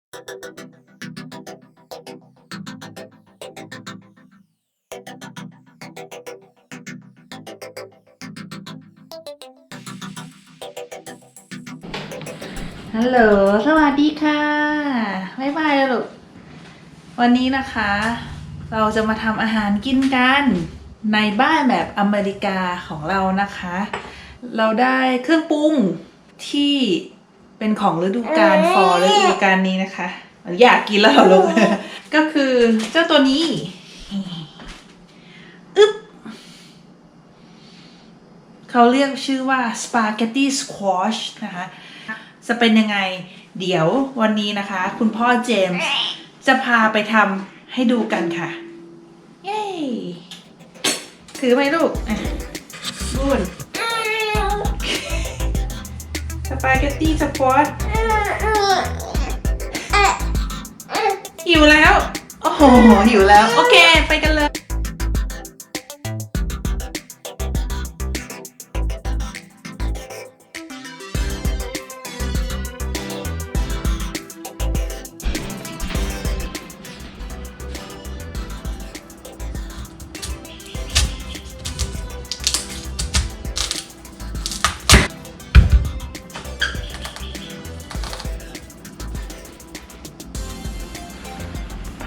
ฮัลโหลสวัสดีค่ะบ๊ายบายลูกวันนี้นะคะ เราจะมาทำอาหารกินกันในบ้านแบบอเมริกาของเรานะคะ เราได้เครื่องปรุงที่เป็นของฤดูกาลฟอร์ฤดูกาลนี้นะคะ อยากกินแล้วเหรอลูก ก็คือเจ้าตัวนี้อึ๊บเขาเรียกชื่อว่าสปาเกตตี้สควอชนะคะจะเป็นยังไงเดี๋ยววันนี้นะคะคุณพ่อเจมส์จะพาไปทำให้ดูกันค่ะเย้ถือไหมลูกบุญสปาเกตตี้สควอชหิวแล้วโอ้โหหิวแล้วโอเคไปกันเลย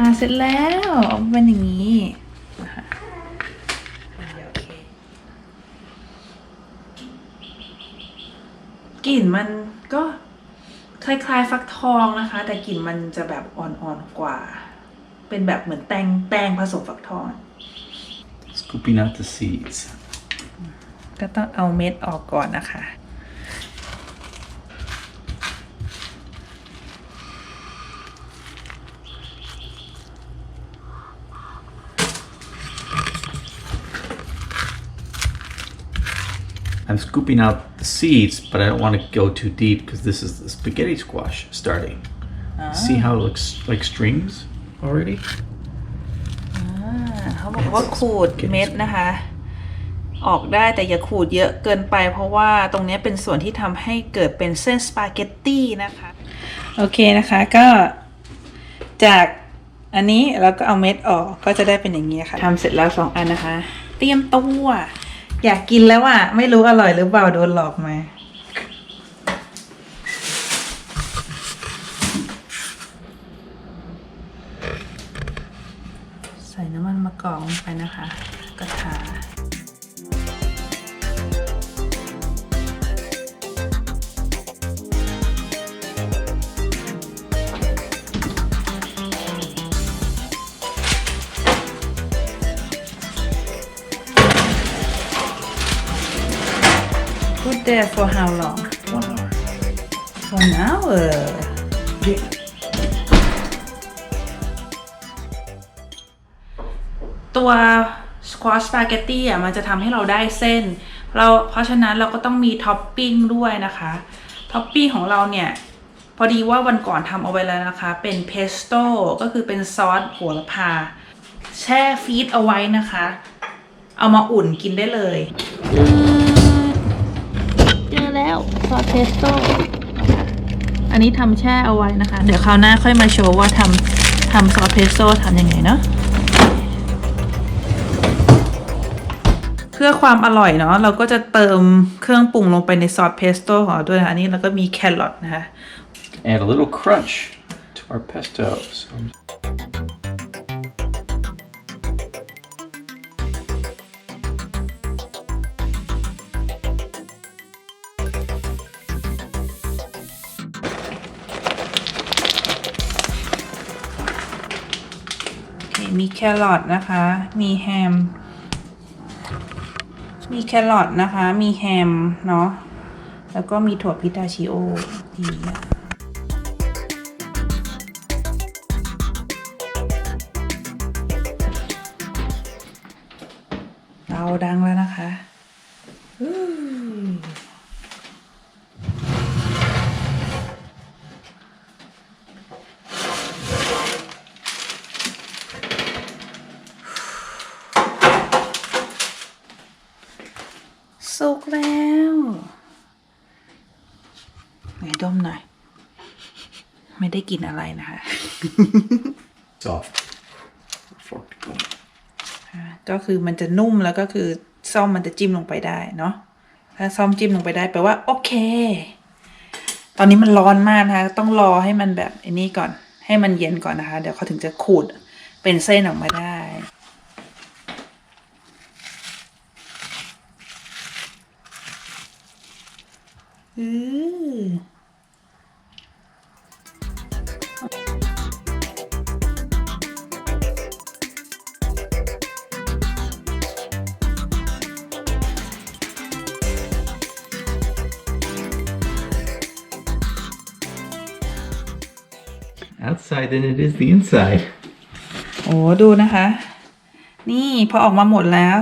ผ่าเสร็จแล้วออกมาเป็นอย่างนี้นะคะกลิ่นมันก็คล้ายๆฟักทองนะคะแต่กลิ่นมันจะแบบอ่อนๆกว่าเป็นแบบเหมือนแตงผสมฟักทอง Scooping out the seeds. ก็ต้องเอาเม็ดออกก่อนนะคะ I'm scooping out the seeds, but I don't want to go too deep because this is the spaghetti squash starting. See how it looks like strings already? เขาบอกว่าขูดเม็ดนะคะ ออกได้แต่อย่าขูดเยอะเกินไปเพราะว่าตรงนี้เป็นส่วนที่ทำให้เกิดเป็นเส้นสปาเกตตี้นะคะ โอเคนะคะก็จากอันนี้เราก็เอาเม็ดออกก็จะได้เป็นอย่างนี้ค่ะทำเสร็จแล้ว2 อันนะคะ เตรียมตัวอยากกินแล้วอ่ะไม่รู้อร่อยหรือเปล่าโดนหลอกมาใส่น้ำมันมะกอกลงไปนะคะกระทาPut there for how long? 1 hour. 1 hour. ตัวสควอชสปาเกตตี้อ่ะมันจะทำให้เราได้เส้นเพราะฉะนั้นเราก็ต้องมีท็อปปิ้งด้วยนะคะท็อปปิ้งของเราเนี่ยพอดีว่าวันก่อนทำเอาไว้แล้วนะคะเป็นเพสโต้ก็คือเป็นซอสโหระพาแช่ฟรีซเอาไว้นะคะเอามาอุ่นกินได้เลยเจอแล้วซอสเพสโต้อันนี้ทำแช่เอาไว้นะคะเดี๋ยวคราวหน้าค่อยมาโชว์ว่าทำซอสเพสโต้ทำยังไงเนาะเพื่อความอร่อยเนาะเราก็จะเติมเครื่องปรุงลงไปในซอสเพสโต้ของเราด้วยนะอันนี้แล้วก็มีแครอทนะคะ Add a little crunch to our pesto. So มีแครอทนะคะมีแฮมมีแครอทนะคะมีแฮมเนาะแล้วก็มีถั่วพิตาชิโอดีเตาดังแล้วนะคะสุกแล้วไหนดมหน่อยไม่ ไม่ได้กินอะไรนะคะ Soft. Fork to go. ก็คือมันจะนุ่มแล้วก็คือซ่อมมันจะจิ้มลงไปได้เนาะถ้าซ่อมจิ้มลงไปได้แปลว่าโอเค ตอนนี้มันร้อนมากนะคะต้องรอให้มันแบบไอ้นี่ก่อนให้มันเย็นก่อนนะคะ เดี๋ยวเขาถึงจะขูดเป็นเส้นออกมาได้Outside than it is the inside. โอ้ดูนะคะ นี่พอออกมาหมดแล้ว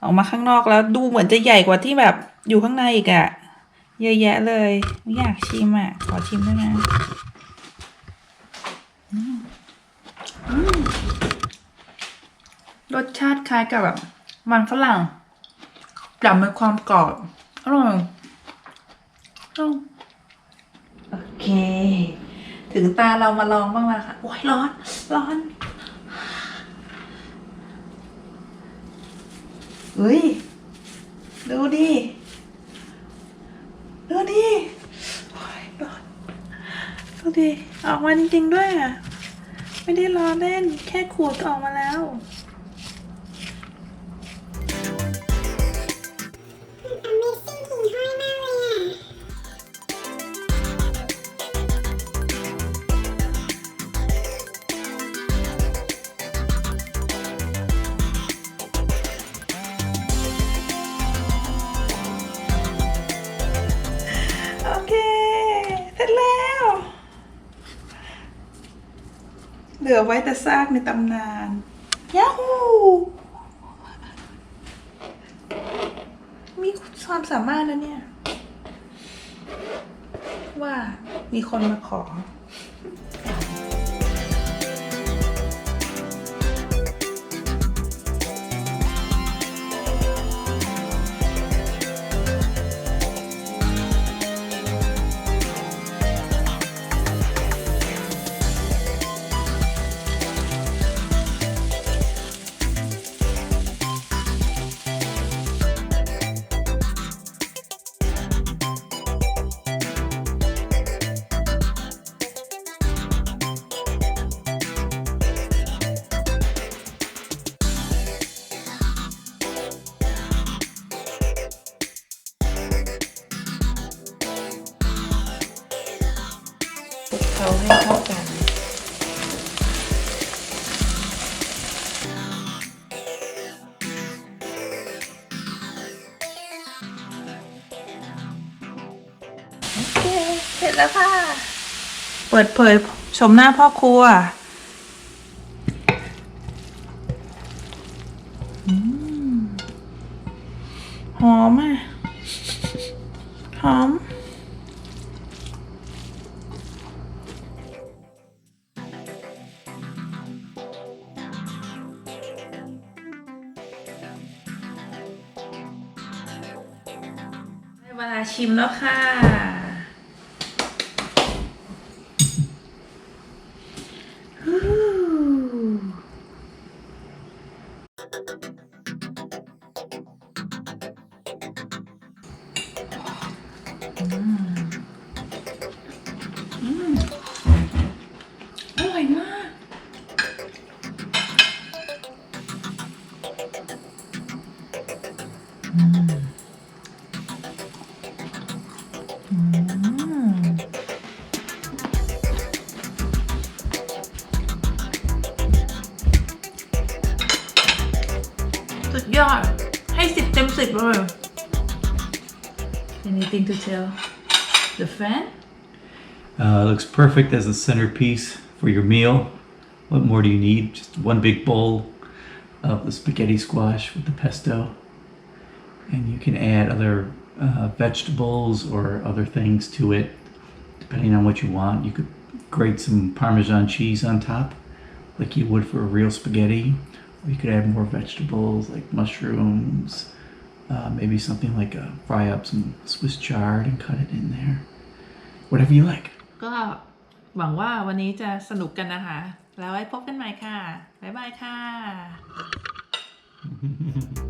ออกมาข้างนอกแล้วดูเหมือนจะใหญ่กว่าที่แบบอยู่ข้างในอีกอะเยอะแยะเลยไม่อยากชิมอะขอชิมได้ไหมรสชาติคล้ายกับแบบมันฝรั่งแต่มีความกรอบอร่อยโอเค ถึงตาเรามาลองบ้างแล้วค่ะโอ้ยร้อนร้อนเฮ้ยดูดิดูดิโอ้ยร้อนดูดิออกมาจริงๆด้วยอ่ะไม่ได้ล้อเล่นแค่ขูดก็ออกมาแล้ว โอเค เสร็จแล้ว เหลือไว้แต่ซากในตำนานยาฮูมีความสามารถนะเนี่ย ว่ามีคนมาขอ เขาให้เข้ากันโอเคเสร็จแล้วค่ะ เปิดเผยชมหน้าพ่อครัวหอมอ่ะหอมเวลาชิมแล้วค่ะอร่อยมากสุดยอดให้10 เต็ม 10เลย Anything to tell the fan? Looks perfect as a centerpiece for your meal. What more do you need? Just one big bowl of the spaghetti squash with the pesto. And you can add other vegetables or other things to it, depending on what you want. You could grate some Parmesan cheese on top, like you would for a real spaghetti. Or you could add more vegetables like mushrooms, maybe something like fry up some Swiss chard and cut it in there. Whatever you like. ก็ หวังว่าวันนี้จะสนุกกันนะคะ แล้วไว้พบกันใหม่ค่ะ บ๊ายบายค่ะ